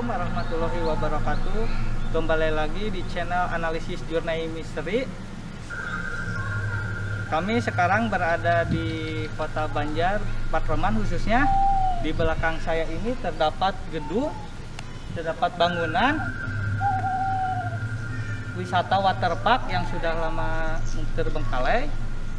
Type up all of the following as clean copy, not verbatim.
Assalamualaikum warahmatullahi wabarakatuh. Kembali lagi di channel Analisis Journey Misteri. Kami sekarang berada di Kota Banjar, Patroman khususnya. Di belakang saya ini terdapat gedung, terdapat bangunan wisata waterpark yang sudah lama terbengkalai,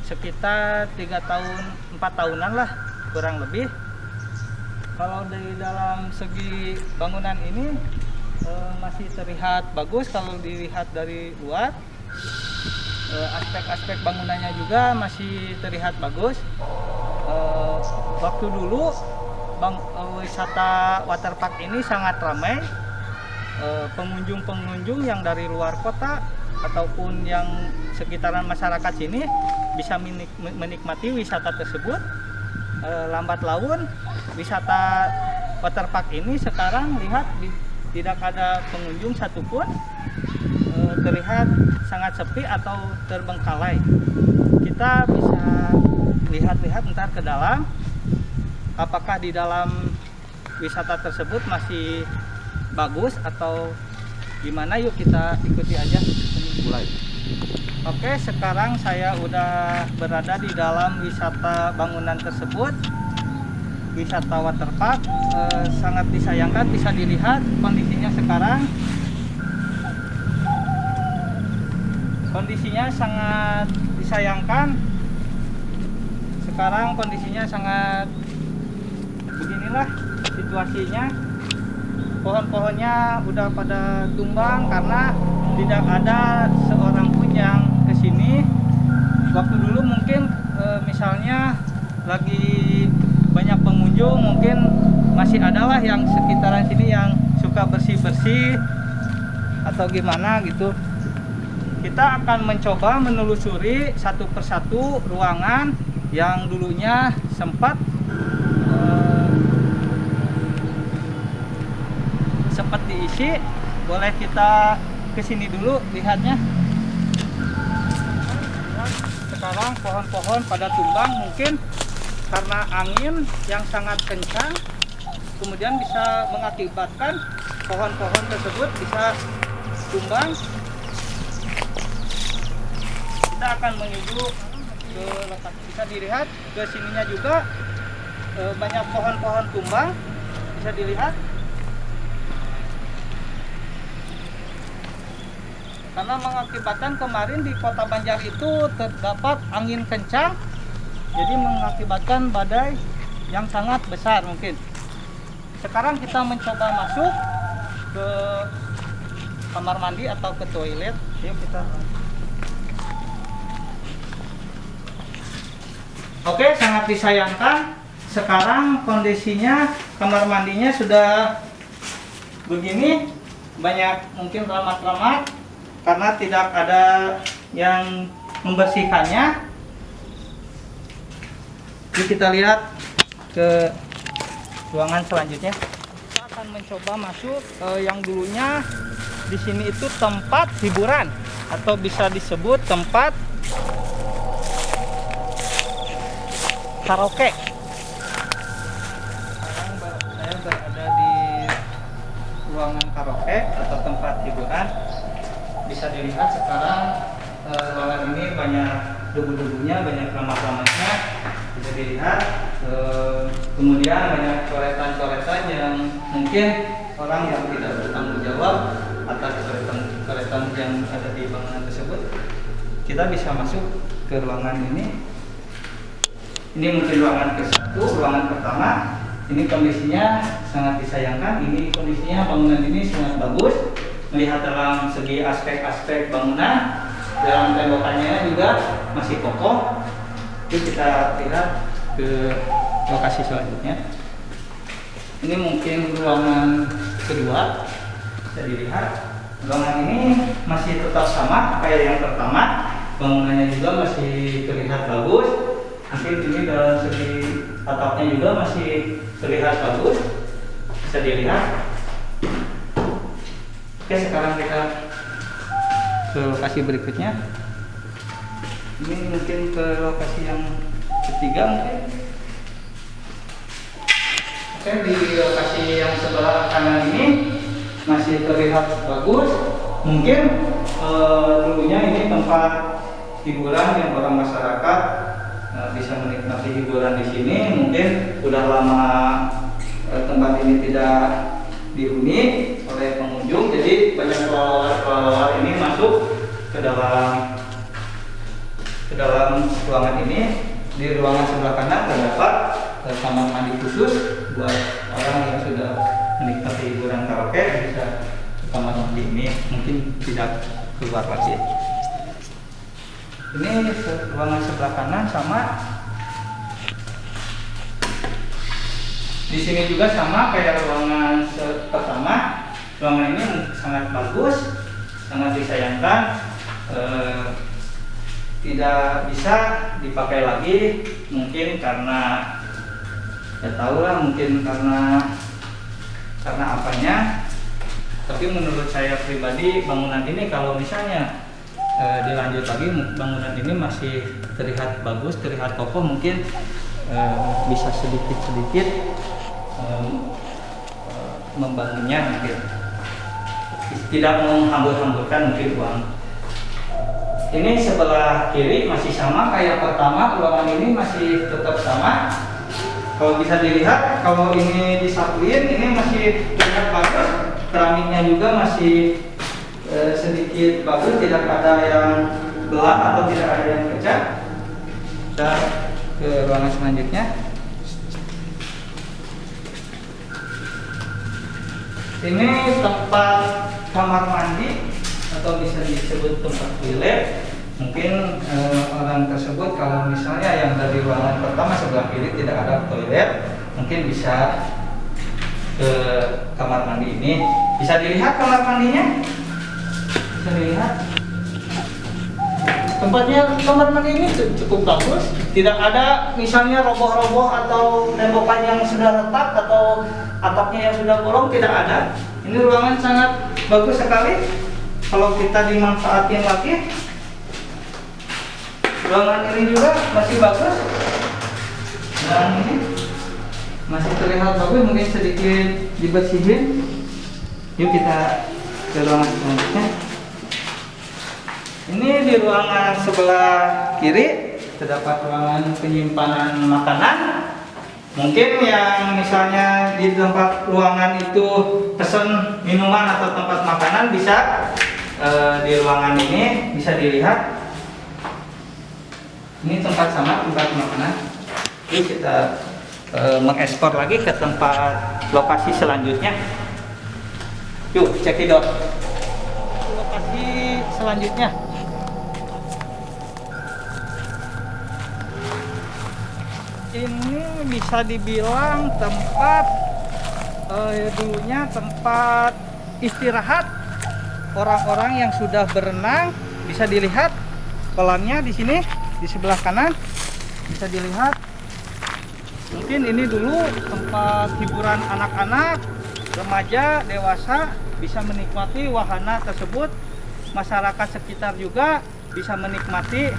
sekitar 3 tahun 4 tahunan lah kurang lebih. Kalau dari dalam segi bangunan ini masih terlihat bagus kalau dilihat dari luar. Aspek-aspek bangunannya juga masih terlihat bagus. Waktu dulu wisata waterpark ini sangat ramai. Pengunjung-pengunjung yang dari luar kota ataupun yang sekitaran masyarakat sini bisa menikmati wisata tersebut. Lambat laun wisata waterpark ini sekarang lihat tidak ada pengunjung satupun, terlihat sangat sepi atau terbengkalai. Kita bisa lihat-lihat ntar ke dalam, apakah di dalam wisata tersebut masih bagus atau gimana. Yuk kita ikuti aja. Mulai. Oke, sekarang saya udah berada di dalam wisata bangunan tersebut, wisata waterpark. Sangat disayangkan bisa dilihat kondisinya sekarang. Kondisinya sangat disayangkan. Sekarang kondisinya sangat beginilah situasinya. Pohon-pohonnya udah pada tumbang karena tidak ada seorang pun yang kesini. Waktu dulu mungkin misalnya lagi banyak pengunjung, mungkin masih adalah yang sekitaran sini yang suka bersih-bersih atau gimana gitu. Kita akan mencoba menelusuri satu persatu ruangan yang dulunya sempat diisi. Boleh kita kesini dulu lihatnya. Sekarang pohon-pohon pada tumbang mungkin karena angin yang sangat kencang, kemudian bisa mengakibatkan pohon-pohon tersebut bisa tumbang. Kita akan menuju ke lokasi. Bisa dilihat ke sininya juga banyak pohon-pohon tumbang, bisa dilihat. Karena mengakibatkan kemarin di Kota Banjar itu terdapat angin kencang, jadi mengakibatkan badai yang sangat besar mungkin. Sekarang kita mencoba masuk ke kamar mandi atau ke toilet. Yuk kita. Oke, sangat disayangkan sekarang kondisinya kamar mandinya sudah begini, banyak mungkin remat-remat karena tidak ada yang membersihkannya. Jadi kita lihat ke ruangan selanjutnya. Kita akan mencoba masuk yang dulunya di sini itu tempat hiburan atau bisa disebut tempat karaoke. Sekarang saya berada di ruangan karaoke atau tempat hiburan. Bisa dilihat sekarang ruangan ini banyak debu-debunya, banyak ramah-ramahnya, bisa dilihat. Kemudian banyak coretan-coretan yang mungkin orang yang tidak bertanggung jawab atas coretan yang ada di bangunan tersebut. Kita bisa masuk ke ruangan ini. Ini mungkin ruangan ke-1, ruangan pertama. Ini kondisinya sangat disayangkan. Ini kondisinya bangunan ini sangat bagus. Melihat dalam segi aspek-aspek bangunan, dalam tembakannya juga masih kokoh. Jadi kita lihat ke lokasi selanjutnya. Ini mungkin ruangan kedua. Bisa dilihat ruangan ini masih tetap sama kayak yang pertama. Bangunannya juga masih terlihat bagus. Mungkin ini dalam segi atapnya juga masih terlihat bagus. Bisa dilihat. Oke, sekarang kita ke lokasi berikutnya. Ini mungkin ke lokasi yang ketiga mungkin. Oke, di lokasi yang sebelah kanan ini masih terlihat bagus. Mungkin dulunya ini tempat hiburan yang orang masyarakat bisa menikmati hiburan di sini. Mungkin udah lama tempat ini tidak dihuni oleh pengunjung, jadi banyak kelelawar ini masuk ke dalam ruangan ini. Di ruangan sebelah kanan terdapat kamar mandi khusus buat orang yang sudah menikmati hiburan karaoke, bisa ke kamar mandi ini, mungkin tidak keluar lagi. Ini ruangan sebelah kanan sama. Di sini juga sama kayak ruangan pertama. Ruangan ini sangat bagus, sangat disayangkan tidak bisa dipakai lagi, mungkin karena ya tahu lah, mungkin karena apanya. Tapi menurut saya pribadi, bangunan ini kalau misalnya dilanjut lagi, bangunan ini masih terlihat bagus, terlihat kokoh, mungkin bisa sedikit-sedikit membangunnya, mungkin tidak menghambur-hamburkan mungkin uang. Ini sebelah kiri masih sama kayak pertama, ruangan ini masih tetap sama. Kalau bisa dilihat, kalau ini disatuin, ini masih terlihat bagus. Keramiknya juga masih sedikit bagus, tidak ada yang gelap atau tidak ada yang pecah. Kita ke ruangan selanjutnya. Ini tempat kamar mandi atau bisa disebut tempat toilet. Mungkin orang tersebut kalau misalnya yang dari ruangan pertama sebelah kiri tidak ada toilet, mungkin bisa ke kamar mandi ini. Bisa dilihat kamar mandinya? Bisa dilihat. Tempatnya kamar mandi ini cukup bagus. Tidak ada misalnya roboh-roboh atau tembakan yang sudah retak atau atapnya yang sudah bolong, tidak ada. Ini ruangan sangat bagus sekali. Kalau kita dimanfaatin lagi, ruangan ini juga masih bagus. Dan ini masih terlihat bagus, mungkin sedikit dibersihin. Yuk kita ke ruangan selanjutnya. Ini di ruangan sebelah kiri terdapat ruangan penyimpanan makanan. Mungkin yang misalnya di tempat ruangan itu pesen minuman atau tempat makanan, bisa di ruangan ini bisa dilihat. Ini tempat sama, tempat makanan. Jadi kita mengekspor lagi ke tempat lokasi selanjutnya. Yuk cekidot lokasi selanjutnya. Ini bisa dibilang tempat dulunya tempat istirahat orang-orang yang sudah berenang. Bisa dilihat kolamnya di sini di sebelah kanan, bisa dilihat. Mungkin ini dulu tempat hiburan anak-anak, remaja, dewasa bisa menikmati wahana tersebut. Masyarakat sekitar juga bisa menikmati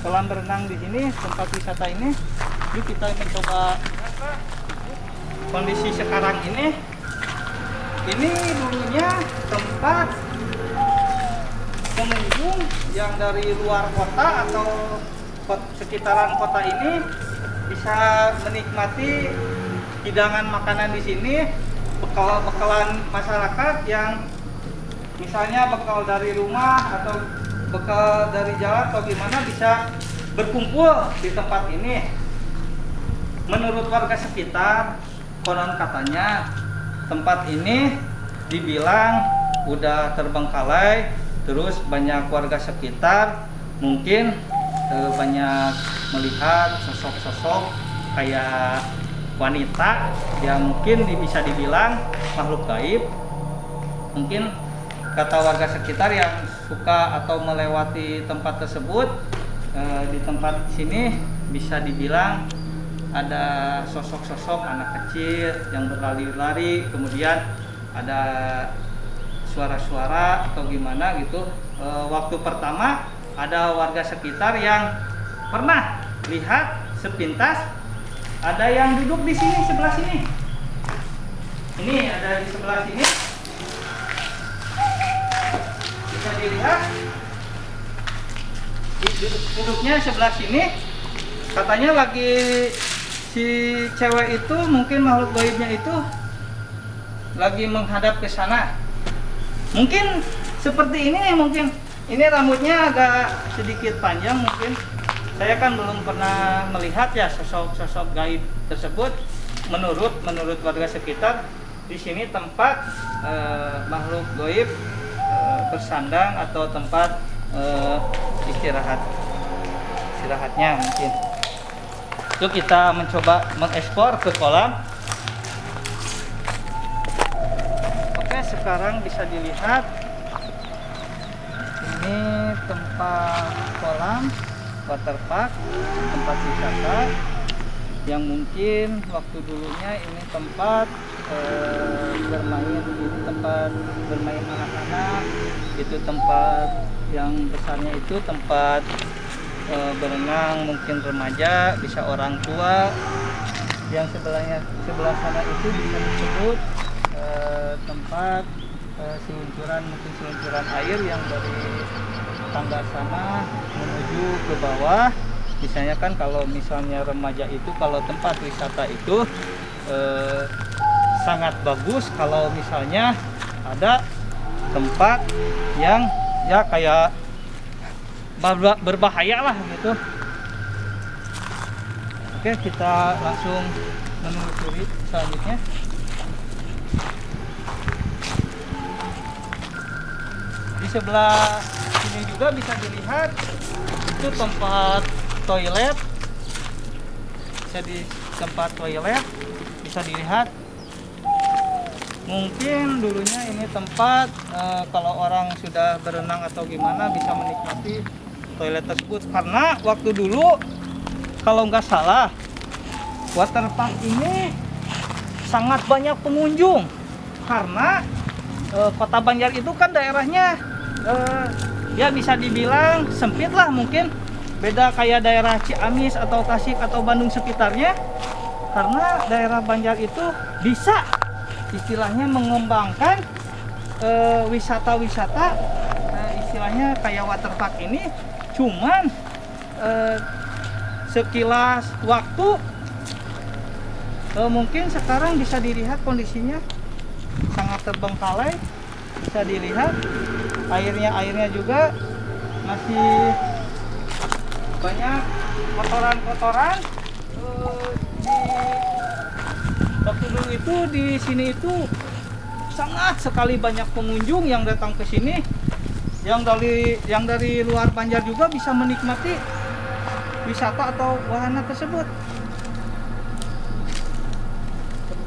kolam berenang di sini, tempat wisata ini. Yuk kita mencoba kondisi sekarang ini. Ini dulunya tempat pengunjung yang dari luar kota atau sekitaran kota ini bisa menikmati hidangan makanan di sini, bekal-bekalan masyarakat yang misalnya bekal dari rumah atau bekal dari jalan atau gimana, bisa berkumpul di tempat ini. Menurut warga sekitar, konon katanya tempat ini dibilang udah terbengkalai, terus banyak warga sekitar mungkin banyak melihat sosok-sosok kayak wanita yang mungkin bisa dibilang makhluk gaib. Mungkin kata warga sekitar yang suka atau melewati tempat tersebut, di tempat sini bisa dibilang ada sosok-sosok anak kecil yang berlari-lari, kemudian ada suara-suara atau gimana gitu. Waktu pertama ada warga sekitar yang pernah lihat sepintas ada yang duduk di sini, sebelah sini. Ini ada di sebelah sini. Bisa dilihat. Duduknya sebelah sini. Katanya lagi si cewek itu, mungkin makhluk gaibnya itu lagi menghadap ke sana. Mungkin seperti ini, mungkin ini rambutnya agak sedikit panjang mungkin. Saya kan belum pernah melihat ya sosok gaib tersebut. Menurut warga sekitar, di sini tempat makhluk gaib bersandang atau tempat istirahatnya mungkin. Itu kita mencoba mengekspor ke kolam. Oke, sekarang bisa dilihat ini tempat kolam waterpark, tempat wisata yang mungkin waktu dulunya ini tempat bermain, ini tempat bermain anak-anak, itu tempat yang besarnya itu tempat berenang mungkin remaja, bisa orang tua. Yang sebelah sana itu bisa disebut tempat mungkin seluncuran air yang dari tangga sana menuju ke bawah. Misalnya kan kalau misalnya remaja itu, kalau tempat wisata itu sangat bagus kalau misalnya ada tempat yang ya kayak berbahaya lah gitu. Oke, kita langsung menelusuri selanjutnya. Di sebelah sini juga bisa dilihat itu tempat toilet. Di tempat toilet bisa dilihat. Mungkin dulunya ini tempat kalau orang sudah berenang atau gimana bisa menikmati toilet tersebut, karena waktu dulu kalau nggak salah waterpark ini sangat banyak pengunjung, karena Kota Banjar itu kan daerahnya ya bisa dibilang sempit lah, mungkin beda kayak daerah Ciamis atau Tasik atau Bandung sekitarnya, karena daerah Banjar itu bisa istilahnya mengembangkan wisata-wisata istilahnya kayak waterpark ini. Cuman sekilas waktu mungkin sekarang bisa dilihat kondisinya sangat terbengkalai. Bisa dilihat airnya juga masih banyak kotoran-kotoran. Waktu dulu itu di sini itu sangat sekali banyak pengunjung yang datang ke sini, yang dari luar Banjar juga bisa menikmati wisata atau wahana tersebut.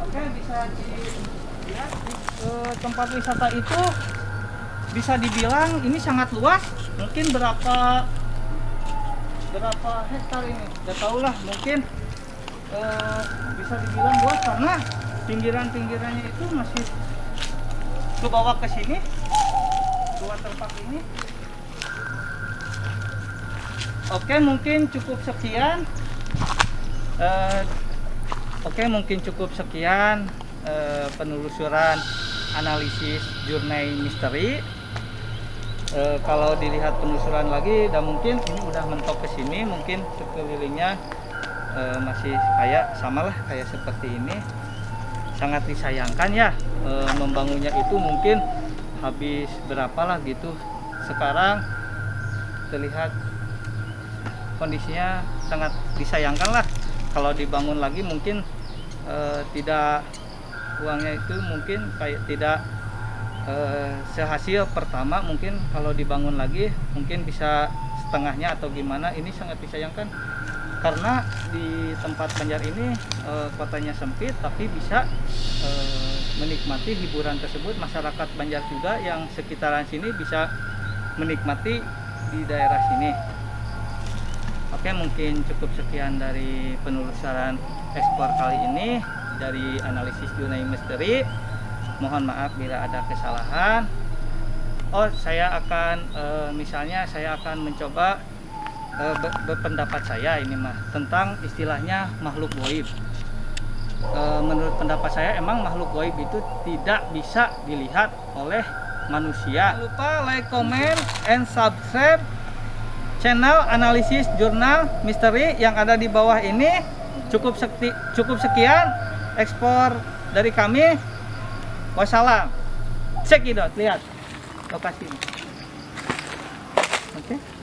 Oke, bisa dilihat tempat wisata itu bisa dibilang ini sangat luas. Mungkin berapa hektar ini? Gak tahu lah, mungkin bisa dibilang luas karena pinggirannya itu masih ke bawah ke sini, ke waterpark ini. Oke, mungkin cukup sekian. Penelusuran analisis Journey Misteri. Kalau dilihat penelusuran lagi, dan mungkin ini udah mentok ke sini, mungkin sekelilingnya masih kayak samalah kayak seperti ini. Sangat disayangkan ya, membangunnya itu mungkin habis berapa lah gitu. Sekarang terlihat kondisinya sangat disayangkan lah. Kalau dibangun lagi mungkin tidak, uangnya itu mungkin kayak tidak sehasil pertama. Mungkin kalau dibangun lagi mungkin bisa setengahnya atau gimana. Ini sangat disayangkan karena di tempat Banjar ini kotanya sempit, tapi bisa menikmati hiburan tersebut. Masyarakat Banjar juga yang sekitaran sini bisa menikmati di daerah sini. Oke, mungkin cukup sekian dari penelusuran ekspor kali ini dari analisis Journey Misteri. Mohon maaf bila ada kesalahan. Saya akan saya akan mencoba berpendapat saya ini mah tentang istilahnya makhluk gaib. menurut pendapat saya emang makhluk gaib itu tidak bisa dilihat oleh manusia. Jangan lupa like, comment, and subscribe channel analisis jurnal misteri yang ada di bawah ini. Cukup sekian ekspor dari kami. Wassalam. Cekidot, lihat lokasi. Oke.